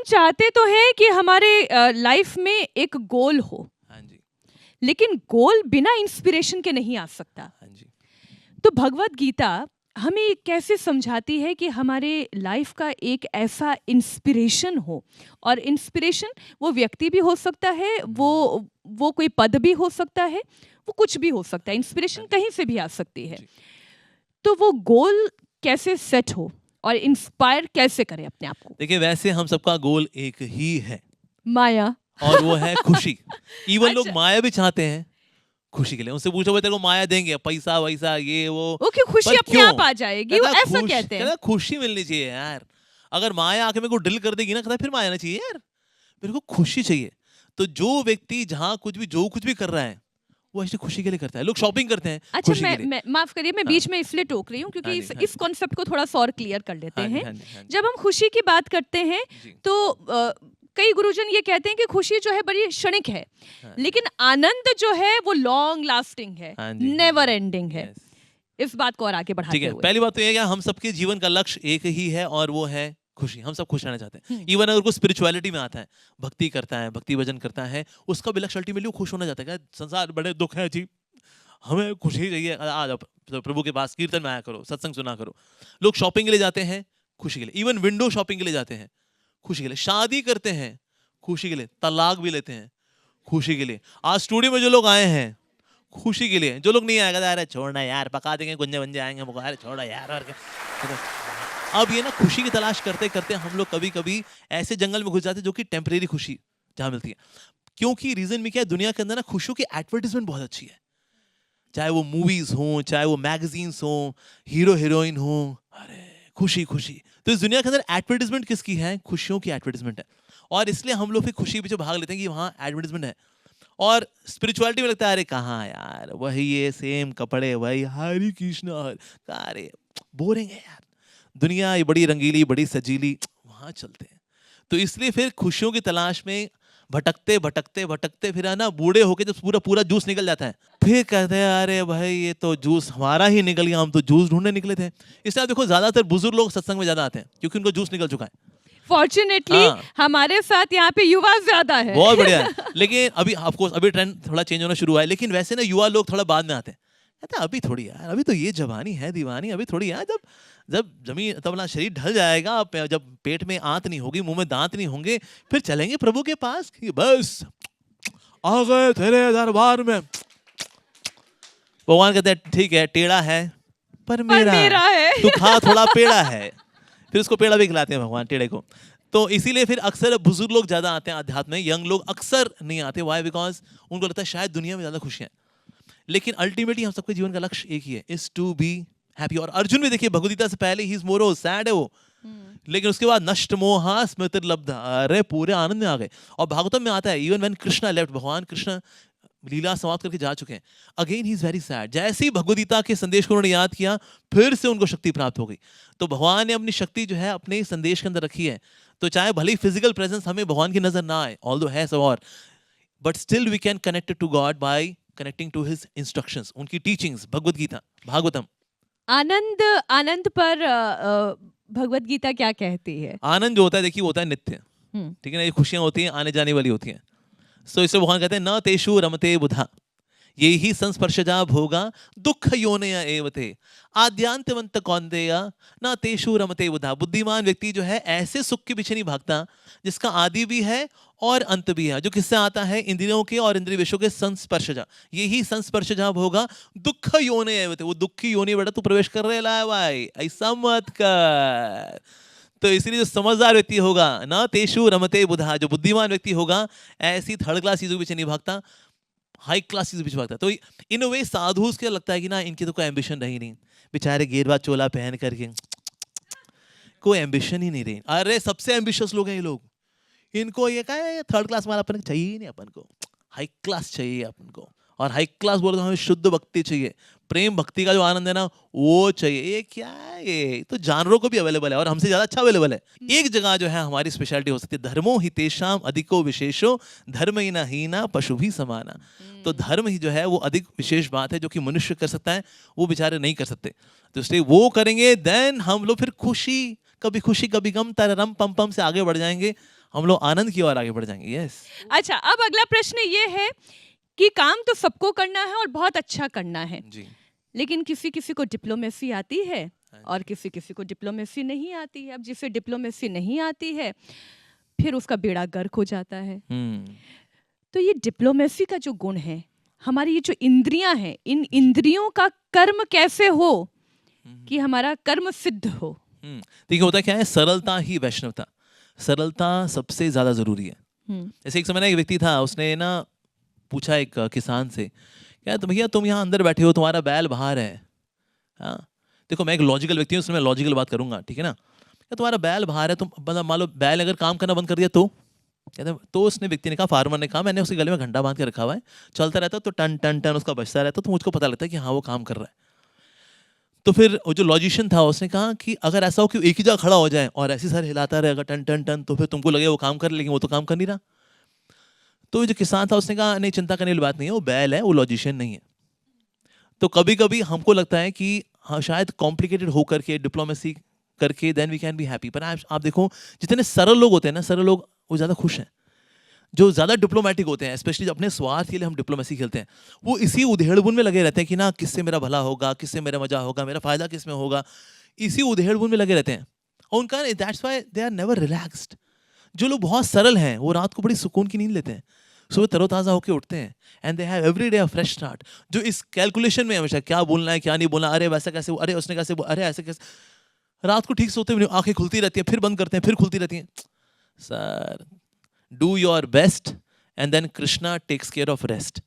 हम चाहते तो हैं कि हमारे लाइफ में एक गोल हो, हाँ जी, लेकिन गोल बिना इंस्पिरेशन के नहीं आ सकता। हाँ जी, तो भगवत गीता हमें कैसे समझाती है कि हमारे लाइफ का एक ऐसा इंस्पिरेशन हो, और इंस्पिरेशन वो व्यक्ति भी हो सकता है, वो कोई पद भी हो सकता है, वो कुछ भी हो सकता है, इंस्पिरेशन कहीं से भी आ सकती है। जी। तो वो गोल कैसे सेट हो और इंस्पायर कैसे करें अपने आप को? देखिए वैसे हम सबका गोल एक ही है माया। और वो है खुशी। इवन लोग अच्छा, माया भी चाहते हैं खुशी के लिए। उनसे पूछो भाई तेरे को माया देंगे, पैसा वैसा ये वो, ओके, खुशी पर अपने क्यों? आप आ जाएगी, वो कहता ऐसा खुश कहते हैं। कहता खुशी मिलनी चाहिए यार। अगर माया आके मेरे को डिल कर देगी ना, कहता फिर माया ना चाहिए यार, मेरे को खुशी चाहिए। तो जो व्यक्ति जहाँ कुछ भी जो कुछ भी कर रहा है वो एक्चुअली खुशी के लिए करता है। लोग शॉपिंग करते हैं अच्छा, खुशी के लिए। मैं माफ करिए, मैं हाँ, बीच में इसलिए टोक रही हूँ हाँ क्योंकि जी, हाँ इस जी, कॉन्सेप्ट को थोड़ा सा और क्लियर कर लेते हाँ जी, हैं। हाँ जी, हाँ जी, जब हम खुशी की बात करते हैं जी, तो कई गुरुजन ये कहते हैं कि खुशी जो है बड़ी क्षणिक है, हाँ जी, लेकिन आनंद जो है वो लॉन्ग लास्टिंग है, हाँ जी, हाँ नेवर जी, एंडिंग है। यस। इस बात को और आगे ठीक बढ़ाते है, हुए। पहली बात तो ये है कि हम सबके जीवन का लक्ष्य एक ही है और वो है खुशी। हम सब खुश रहना चाहते हैं। हम्म, इवन अगर कोई स्पिरिचुअलिटी में आता है, भक्ति करता है, भक्ति भजन करता है, उसका भी लक्ष्य अल्टीमेटली वो खुश होना चाहता है। क्या संसार बड़े दुख है जी, हमें खुशी चाहिए, आ जाओ तो प्रभु के पास, कीर्तन में आया करो, सत्संग सुना करो। लोग शॉपिंग के लिए जाते हैं खुशी के लिए, इवन विंडो शॉपिंग के लिए जाते हैं खुशी के लिए, शादी करते हैं खुशी के लिए, तलाक भी लेते हैं खुशी के लिए। आज स्टूडियो में जो लोग आए हैं खुशी के लिए, जो लोग नहीं आएगा अरे छोड़ना यार, पका देंगे, गुंजे बंजे आएंगे, मुझे अरे छोड़ो यार, और क्या। तो अब ये ना खुशी की तलाश करते करते हम लोग कभी कभी ऐसे जंगल में घुस जाते हैं जो कि टेम्परेरी खुशी जहाँ मिलती है। क्योंकि रीजन भी क्या है, दुनिया के अंदर ना खुशियों की एडवर्टीजमेंट बहुत अच्छी है, चाहे वो मूवीज हो, चाहे वो मैगजीन्स हो, हीरो हीरोइन हो, अरे खुशी खुशी। तो इस दुनिया के अंदर एडवर्टीजमेंट किसकी है? खुशियों की एडवर्टीजमेंट है। और इसलिए हम लोग फिर खुशी के पीछे भाग लेते हैं कि वहाँ एडवर्टीजमेंट है। और स्पिरिचुअलिटी में लगता है अरे कहाँ यार, वही ये सेम कपड़े, वही हरे कृष्ण, अरे बोरिंग है यार, दुनिया ये बड़ी रंगीली बड़ी सजीली, वहां चलते हैं। तो इसलिए फिर खुशियों की तलाश में भटकते भटकते भटकते फिर है ना, बूढ़े होके जब पूरा पूरा जूस निकल जाता है, फिर कहते हैं अरे भाई ये तो जूस हमारा ही निकल गया, हम तो जूस ढूंढने निकले थे। इसलिए आप देखो ज्यादातर बुजुर्ग लोग सत्संग में ज्यादा आते हैं क्योंकि उनको जूस निकल चुका है। फॉर्चुनेटली हाँ, हमारे साथ यहाँ पे युवा ज्यादा है। बहुत बढ़िया है। लेकिन अभी ऑफकोर्स अभी ट्रेंड थोड़ा चेंज होना शुरू हुआ है, लेकिन वैसे ना युवा लोग थोड़ा बाद में आते हैं। कहते हैं अभी थोड़ी यार, अभी तो ये जवानी है दीवानी, अभी थोड़ी यार, जब जब जमीन तब अपना शरीर ढल जाएगा, जब पेट में आंत नहीं होगी, मुंह में दांत नहीं होंगे, फिर चलेंगे प्रभु के पास कि बस आ गए तेरे दरबार में। भगवान कहते हैं ठीक है, टेढ़ा है पर पर मेरा मेरा है। तू खा थोड़ा पेड़ा है। फिर उसको पेड़ा भी खिलाते हैं भगवान टेढ़े को। तो इसीलिए फिर अक्सर बुजुर्ग लोग ज्यादा आते हैं अध्यात्म में, यंग लोग अक्सर नहीं आते। वाई? बिकॉज उनको लगता है शायद दुनिया में ज्यादा खुशियां हैं। लेकिन अल्टीमेटली हम सबके जीवन का लक्ष्य एक ही है, इज टू बी हैप्पी। और अर्जुन भी देखिए भगवदगीता से पहले ही इज मोरो सैड है वो, लेकिन उसके बाद नष्ट मोहा स्मृतिर्लब्ध, अरे पूरे आनंद में आ गए। और भागवतम में आता है इवन व्हेन कृष्णा लेफ्ट, भगवान कृष्ण लीला समाप्त करके जा चुके हैं, again he is very sad. जैसे ही भगवदगीता के संदेश को उन्होंने याद किया, फिर से उनको शक्ति प्राप्त हो गई। तो भगवान ने अपनी शक्ति जो है अपने संदेश के अंदर रखी है। तो चाहे भले ही फिजिकल प्रेजेंस हमें भगवान की नजर ना आए, ऑल्दो है सब, और but still we can connect to God by connecting to his instructions, उनकी टीचिंग्स, भगवद गीता, भागवतम। आनंद, आनंद पर भगवत गीता क्या कहती है? आनंद जो होता है देखिए वो होता है नित्य, हम्म, ठीक है ना, ये खुशियां होती हैं आने जाने वाली होती हैं। सो इससे भगवान कहते हैं न तेषु रमते बुधा, ये ही संस्पर्शजा भोगा दुख योनया एवते आद्यांतवंत कौंतेय न तेषु रमते बुधा। बुद्धिमान व्यक्ति जो है ऐसे सुख के पीछे नहीं भागता जिसका आदि भी है और अंत भी है, जो किससे आता है? इंद्रियों के और इंद्रिय विषयों के संस्पर्शजा। यही संस्पर्शजा भोगा दुख योनया एवते। वो दुखी योनि बेटा तू प्रवेश कर रहे है भाई, ऐसा मत कर। तो इसलिए जो समझदार व्यक्ति होगा ना तेषु रमते बुधा, जो बुद्धिमान व्यक्ति होगा ऐसी थर्ड क्लास चीजों के पीछे नहीं भागता, हाई क्लास चीजों के पीछे भागता। तो इन वे साधु क्या लगता है कि ना इनकी तो कोई एम्बिशन रही नहीं, बेचारे गेरुआ चोला पहन करके कोई एम्बिशन ही नहीं रही। अरे सबसे एम्बिशियस लोग हैं ये लोग, इनको ये क्या है थर्ड क्लास वाला अपन चाहिए ही नहीं, अपन को हाई क्लास चाहिए अपन को। और हाई क्लास बोले तो हमें शुद्ध भक्ति चाहिए, प्रेम भक्ति का जो आनंद है ना वो चाहिए। ये क्या है, ये तो जानवरों को भी अवेलेबल है और हमसे ज्यादा अच्छा अवेलेबल है। एक जगह जो है हमारी स्पेशलिटी हो सकती है, धर्मो ही तेषाम अधिको विशेषो धर्म ही ना हीना पशु भी समाना। तो धर्म ही जो है वो अधिक विशेष बात है, जो कि मनुष्य कर सकता है, वो बेचारे नहीं कर सकते। तो इसलिए वो करेंगे, देन हम लोग फिर खुशी कभी गम तररम पम पम से आगे बढ़ जाएंगे। हम लोग आनंद की ओर आगे बढ़ जाएंगे। यस। अच्छा, अब अगला प्रश्न ये है कि काम तो सबको करना है और बहुत अच्छा करना है, जी। लेकिन किसी किसी को डिप्लोमेसी आती है हाँ और किसी किसी को डिप्लोमेसी नहीं आती है। अब जिसे डिप्लोमेसी नहीं आती है फिर उसका बेड़ा गर्क हो जाता है। तो ये डिप्लोमेसी का जो गुण है, हमारी ये जो इंद्रियां हैं, इन इंद्रियों का कर्म कैसे हो कि हमारा कर्म सिद्ध हो? देखिए होता क्या है, सरलता ही वैष्णवता, सरलता सबसे ज्यादा जरूरी है। जैसे एक समय ना एक व्यक्ति था, उसने ना पूछा एक किसान से, क्या तो भैया तुम यहाँ अंदर बैठे हो, तुम्हारा बैल बाहर है। हाँ, देखो मैं एक लॉजिकल व्यक्ति हूँ, उसमें मैं लॉजिकल बात करूंगा, ठीक है ना। क्या तुम्हारा बैल बाहर है, तुम मतलब मान लो बैल अगर काम करना बंद कर दिया तो? कहते तो उसने व्यक्ति ने कहा, फार्मर ने कहा, मैंने उसके गले में घंटा बांध के रखा हुआ है, चलता रहता तो टन टन टन उसका बजता रहता, तो मुझको पता लगता है कि हाँ वो काम कर रहा है। तो फिर वो जो लॉजिशियन था उसने कहा कि अगर ऐसा हो कि एक ही जगह खड़ा हो जाए और ऐसे सर हिलाता रहेगा टन टन टन, तो फिर तुमको लगे वो काम कर रहे, लेकिन वो तो काम कर नहीं रहा। तो जो किसान था उसने कहा नहीं, चिंता करने वाली बात नहीं है, वो बैल है, वो लॉजिशियन नहीं है। तो कभी कभी हमको लगता है कि हाँ शायद कॉम्प्लिकेटेड होकर के डिप्लोमेसी करके then we can be happy, पर आप देखो जितने सरल लोग होते हैं ना, सरल लोग वो ज़्यादा खुश हैं। जो ज़्यादा डिप्लोमेटिक होते हैं, स्पेशली अपने स्वार्थ के लिए हम डिप्लोमेसी खेलते हैं, वो इसी उधेड़बुन में लगे रहते हैं कि ना किससे मेरा भला होगा, किससे मेरा मजा होगा, मेरा फायदा किस में होगा, इसी उधेड़बुन में लगे रहते हैं। और उनका that's why they are never relaxed. जो लोग बहुत सरल हैं वो रात को बड़ी सुकून की नींद लेते हैं, सुबह तरोताज़ा होकर उठते हैं, and they have every day a fresh start. जो इस कैलकुलेशन में हमेशा क्या बोलना है क्या नहीं बोलना, अरे वैसा कैसे, अरे उसने कैसे, अरे ऐसे कैसे, रात को ठीक सोते हुए आंखें खुलती रहती हैं, फिर बंद करते हैं, फिर खुलती रहती हैं। Sir, do your best and then Krishna takes care of rest.